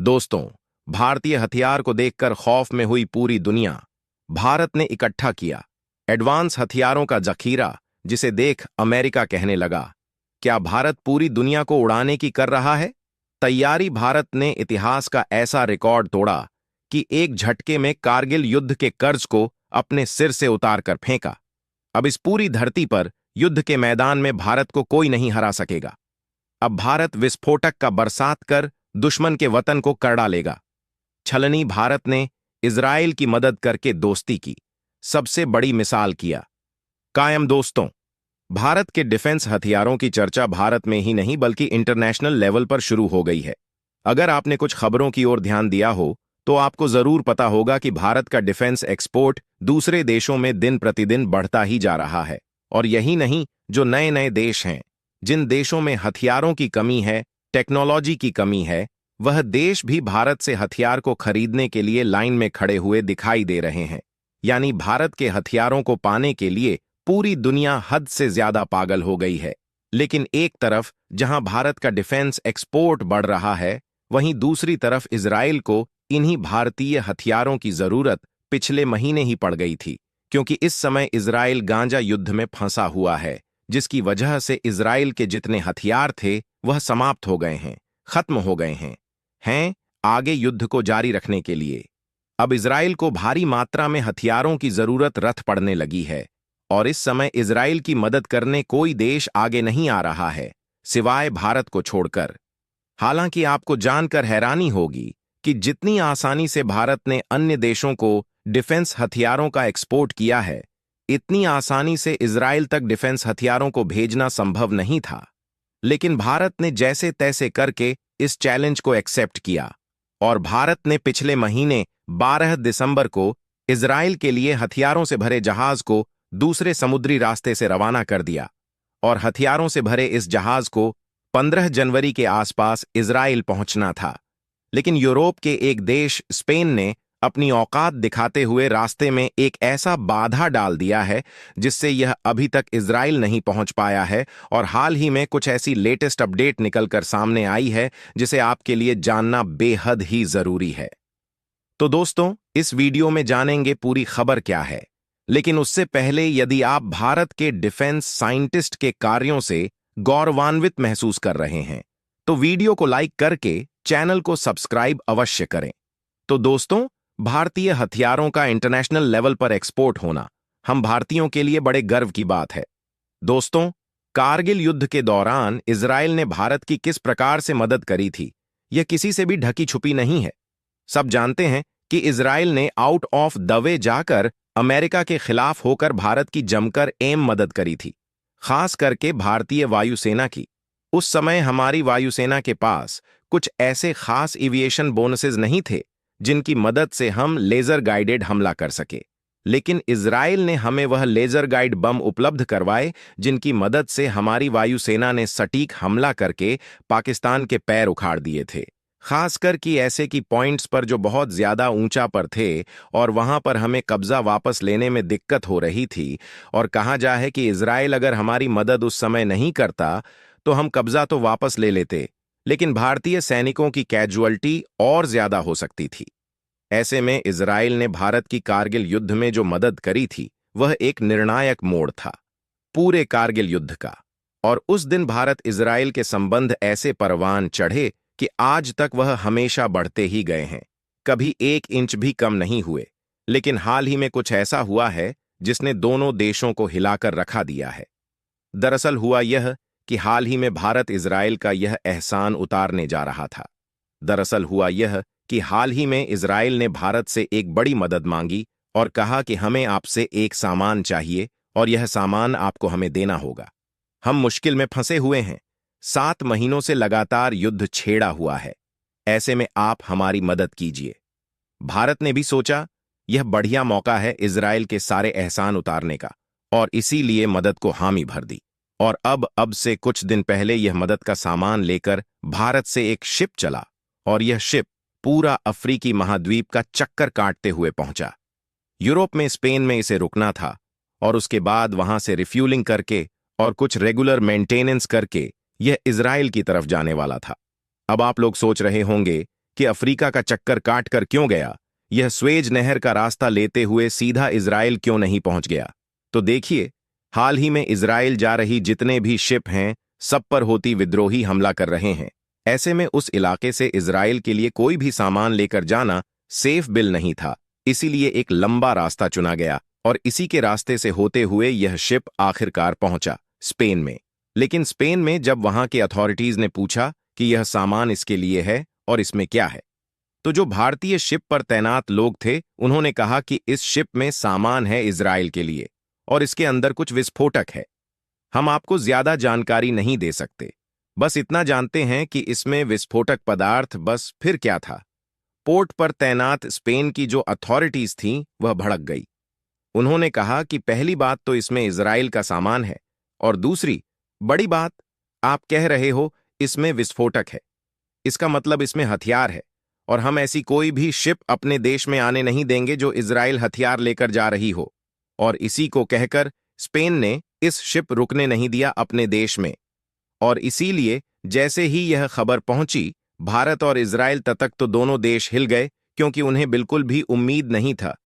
दोस्तों, भारतीय हथियार को देखकर खौफ में हुई पूरी दुनिया। भारत ने इकट्ठा किया एडवांस हथियारों का जखीरा, जिसे देख अमेरिका कहने लगा, क्या भारत पूरी दुनिया को उड़ाने की कर रहा है? तैयारी भारत ने इतिहास का ऐसा रिकॉर्ड तोड़ा कि एक झटके में कारगिल युद्ध के कर्ज को अपने सिर से उतार कर फेंका। अब इस पूरी धरती पर युद्ध के मैदान में भारत को कोई नहीं हरा सकेगा। अब भारत विस्फोटक का बरसात कर दुश्मन के वतन को कर डालेगा। छलनी भारत ने इजराइल की मदद करके दोस्ती की, सबसे बड़ी मिसाल किया कायम। दोस्तों, भारत के डिफेंस हथियारों की चर्चा भारत में ही नहीं बल्कि इंटरनेशनल लेवल पर शुरू हो गई है। अगर आपने कुछ खबरों की ओर ध्यान दिया हो तो आपको जरूर पता होगा कि भारत का डिफेंस एक्सपोर्ट दूसरे देशों में दिन प्रतिदिन बढ़ता ही जा रहा है। और यही नहीं, जो नए नए देश हैं, जिन देशों में हथियारों की कमी है, टेक्नोलॉजी की कमी है, वह देश भी भारत से हथियार को खरीदने के लिए लाइन में खड़े हुए दिखाई दे रहे हैं। यानी भारत के हथियारों को पाने के लिए पूरी दुनिया हद से ज्यादा पागल हो गई है। लेकिन एक तरफ जहां भारत का डिफेंस एक्सपोर्ट बढ़ रहा है, वहीं दूसरी तरफ इजराइल को इन्हीं भारतीय हथियारों की जरूरत पिछले महीने ही पड़ गई थी, क्योंकि इस समय इजराइल गांजा युद्ध में फंसा हुआ है, जिसकी वजह से इजराइल के जितने हथियार थे वह समाप्त हो गए हैं, खत्म हो गए हैं आगे युद्ध को जारी रखने के लिए। अब इजराइल को भारी मात्रा में हथियारों की जरूरत रथ पड़ने लगी है, और इस समय इजराइल की मदद करने कोई देश आगे नहीं आ रहा है, सिवाय भारत को छोड़कर। हालांकि आपको जानकर हैरानी होगी कि जितनी आसानी से भारत ने अन्य देशों को डिफेंस हथियारों का एक्सपोर्ट किया है, इतनी आसानी से इजराइल तक डिफेंस हथियारों को भेजना संभव नहीं था। लेकिन भारत ने जैसे तैसे करके इस चैलेंज को एक्सेप्ट किया, और भारत ने पिछले महीने 12 दिसंबर को इजराइल के लिए हथियारों से भरे जहाज को दूसरे समुद्री रास्ते से रवाना कर दिया। और हथियारों से भरे इस जहाज को 15 जनवरी के आसपास इजराइल पहुंचना था। लेकिन यूरोप के एक देश स्पेन ने अपनी औकात दिखाते हुए रास्ते में एक ऐसा बाधा डाल दिया है, जिससे यह अभी तक इजराइल नहीं पहुंच पाया है। और हाल ही में कुछ ऐसी लेटेस्ट अपडेट निकलकर सामने आई है जिसे आपके लिए जानना बेहद ही जरूरी है। तो दोस्तों, इस वीडियो में जानेंगे पूरी खबर क्या है। लेकिन उससे पहले, यदि आप भारत के डिफेंस साइंटिस्ट के कार्यों से गौरवान्वित महसूस कर रहे हैं तो वीडियो को लाइक करके चैनल को सब्सक्राइब अवश्य करें। तो दोस्तों, भारतीय हथियारों का इंटरनेशनल लेवल पर एक्सपोर्ट होना हम भारतीयों के लिए बड़े गर्व की बात है। दोस्तों, कारगिल युद्ध के दौरान इजराइल ने भारत की किस प्रकार से मदद करी थी, यह किसी से भी ढकी छुपी नहीं है। सब जानते हैं कि इजराइल ने आउट ऑफ द वे जाकर अमेरिका के खिलाफ होकर भारत की जमकर मदद करी थी, खास करके भारतीय वायुसेना की। उस समय हमारी वायुसेना के पास कुछ ऐसे खास एविएशन बोनसेस नहीं थे जिनकी मदद से हम लेजर गाइडेड हमला कर सके। लेकिन इजराइल ने हमें वह लेजर गाइड बम उपलब्ध करवाए जिनकी मदद से हमारी वायुसेना ने सटीक हमला करके पाकिस्तान के पैर उखाड़ दिए थे, खासकर कि ऐसे की पॉइंट्स पर जो बहुत ज्यादा ऊंचा पर थे और वहां पर हमें कब्जा वापस लेने में दिक्कत हो रही थी। और कहा जाए कि इजराइल अगर हमारी मदद उस समय नहीं करता तो हम कब्जा तो वापस ले लेते, लेकिन भारतीय सैनिकों की कैजुअल्टी और ज्यादा हो सकती थी। ऐसे में इजराइल ने भारत की कारगिल युद्ध में जो मदद करी थी वह एक निर्णायक मोड़ था पूरे कारगिल युद्ध का। और उस दिन भारत इजराइल के संबंध ऐसे परवान चढ़े कि आज तक वह हमेशा बढ़ते ही गए हैं, कभी 1 इंच भी कम नहीं हुए। लेकिन हाल ही में कुछ ऐसा हुआ है जिसने दोनों देशों को हिलाकर रखा दिया है। दरअसल हुआ यह कि हाल ही में भारत इजराइल का यह एहसान उतारने जा रहा था। दरअसल हुआ यह कि हाल ही में इजराइल ने भारत से एक बड़ी मदद मांगी और कहा कि हमें आपसे एक सामान चाहिए और यह सामान आपको हमें देना होगा। हम मुश्किल में फंसे हुए हैं, 7 महीनों से लगातार युद्ध छेड़ा हुआ है, ऐसे में आप हमारी मदद कीजिए। भारत ने भी सोचा यह बढ़िया मौका है इजराइल के सारे एहसान उतारने का, और इसीलिए मदद को हामी भर दी। और अब से कुछ दिन पहले यह मदद का सामान लेकर भारत से एक शिप चला, और यह शिप पूरा अफ्रीकी महाद्वीप का चक्कर काटते हुए पहुंचा। यूरोप में स्पेन में इसे रुकना था, और उसके बाद वहां से रिफ्यूलिंग करके और कुछ रेगुलर मेंटेनेंस करके यह इजराइल की तरफ जाने वाला था। अब आप लोग सोच रहे होंगे कि अफ्रीका का चक्कर काटकर क्यों गया, यह स्वेज नहर का रास्ता लेते हुए सीधा इजराइल क्यों नहीं पहुंच गया। तो देखिए, हाल ही में इजराइल जा रही जितने भी शिप हैं, सब पर होती विद्रोही हमला कर रहे हैं। ऐसे में उस इलाके से इजराइल के लिए कोई भी सामान लेकर जाना सेफ बिल नहीं था, इसीलिए एक लंबा रास्ता चुना गया और इसी के रास्ते से होते हुए यह शिप आखिरकार पहुंचा स्पेन में। लेकिन स्पेन में जब वहां के अथॉरिटीज ने पूछा कि यह सामान इसके लिए है और इसमें क्या है, तो जो भारतीय शिप पर तैनात लोग थे उन्होंने कहा कि इस शिप में सामान है इजराइल के लिए और इसके अंदर कुछ विस्फोटक है। हम आपको ज्यादा जानकारी नहीं दे सकते, बस इतना जानते हैं कि इसमें विस्फोटक पदार्थ, बस फिर क्या था। पोर्ट पर तैनात स्पेन की जो अथॉरिटीज थीं वह भड़क गई। उन्होंने कहा कि पहली बात तो इसमें इजराइल का सामान है और दूसरी बड़ी बात, आप कह रहे हो इसमें विस्फोटक है, इसका मतलब इसमें हथियार है और हम ऐसी कोई भी शिप अपने देश में आने नहीं देंगे जो इजराइल हथियार लेकर जा रही हो। और इसी को कहकर स्पेन ने इस शिप रुकने नहीं दिया अपने देश में। और इसीलिए जैसे ही यह खबर पहुंची, भारत और इजराइल तक तो दोनों देश हिल गए, क्योंकि उन्हें बिल्कुल भी उम्मीद नहीं था